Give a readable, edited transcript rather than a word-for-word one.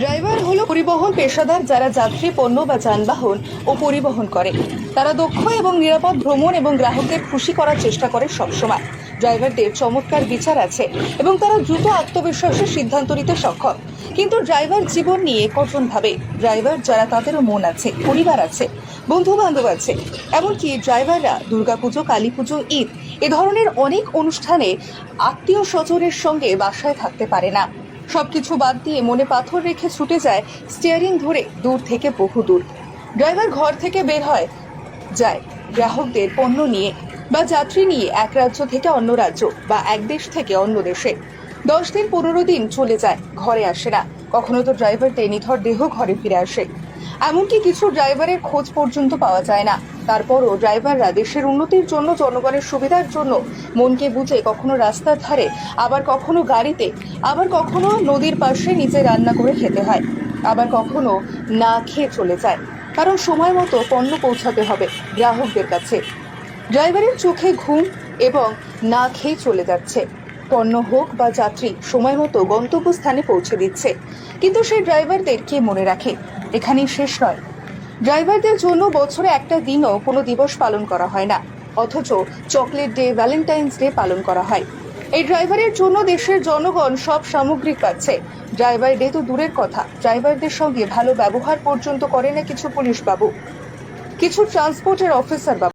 Driver হলো পরিবহন পেশাদার যারা যাত্রী, পণ্য বা যানবাহন ও পরিবহন করে। তারা দক্ষ এবং নিরাপদ ভ্রমণ এবং গ্রাহকদের খুশি করার চেষ্টা করে সবসময়। ড্রাইভারদের চমৎকার বিচার আছে এবং তারা দ্রুত আত্মবিশ্বাসের সিদ্ধান্ত নিতে সক্ষম। কিন্তু ড্রাইভার জীবন নিয়ে কজন ভাবে? ড্রাইভার যারা তাদেরও মন আছে, পরিবার আছে, বন্ধু বান্ধব আছে। এমনকি ড্রাইভাররা দুর্গাপুজো, কালী পুজো, ঈদ এ ধরনের অনেক অনুষ্ঠানে আত্মীয় স্বজনের সঙ্গে বাসায় থাকতে পারে না। সবকিছু বাদ দিয়ে মনে পাথর রেখে ছুটে যায় স্টিয়ারিং ধরে দূর থেকে বহু দূর। ড্রাইভার ঘর থেকে বের যায় গ্রাহকদের পণ্য নিয়ে বা যাত্রী নিয়ে এক রাজ্য থেকে অন্য রাজ্য বা এক দেশ থেকে অন্য দেশে। 10 দিন 15 দিন চলে যায়, ঘরে আসে না। কখনো তো ড্রাইভারদের নিথর দেহ ঘরে ফিরে আসে। এমনকি কিছু ড্রাইভারের খোঁজ পর্যন্ত পাওয়া যায় না। তারপরও ড্রাইভাররা দেশের উন্নতির জন্য, জনগণের সুবিধার জন্য মনকে বুঝে কখনো রাস্তার ধারে, আবার কখনো গাড়িতে, আবার কখনো নদীর পাশে নিজে রান্না করে খেতে হয়, আবার কখনো না খেয়ে চলে যায়। কারণ সময় মতো পণ্য পৌঁছাতে হবে গ্রাহকদের কাছে। ড্রাইভারের চোখে ঘুম এবং না খেয়ে চলে যাচ্ছে। পণ্য হোক বা যাত্রী সময় মতো গন্তব্যস্থানে পৌঁছে দিচ্ছে, কিন্তু সেই ড্রাইভারদের কে মনে রাখে? এখানেই শেষ নয়। ড্রাইভারদের জন্য বছরে একটা দিনও কোনো দিবস পালন করা হয় না, অথচ চকলেট ডে, ভ্যালেন্টাইন্স ডে পালন করা হয়। এই ড্রাইভারের জন্য দেশের জনগণ সব সামগ্রিক পাচ্ছে। ড্রাইভার ডে তো দূরের কথা, ড্রাইভারদের সঙ্গে ভালো ব্যবহার পর্যন্ত করে না কিছু পুলিশ বাবু, কিছু ট্রান্সপোর্টের অফিসার বাবু।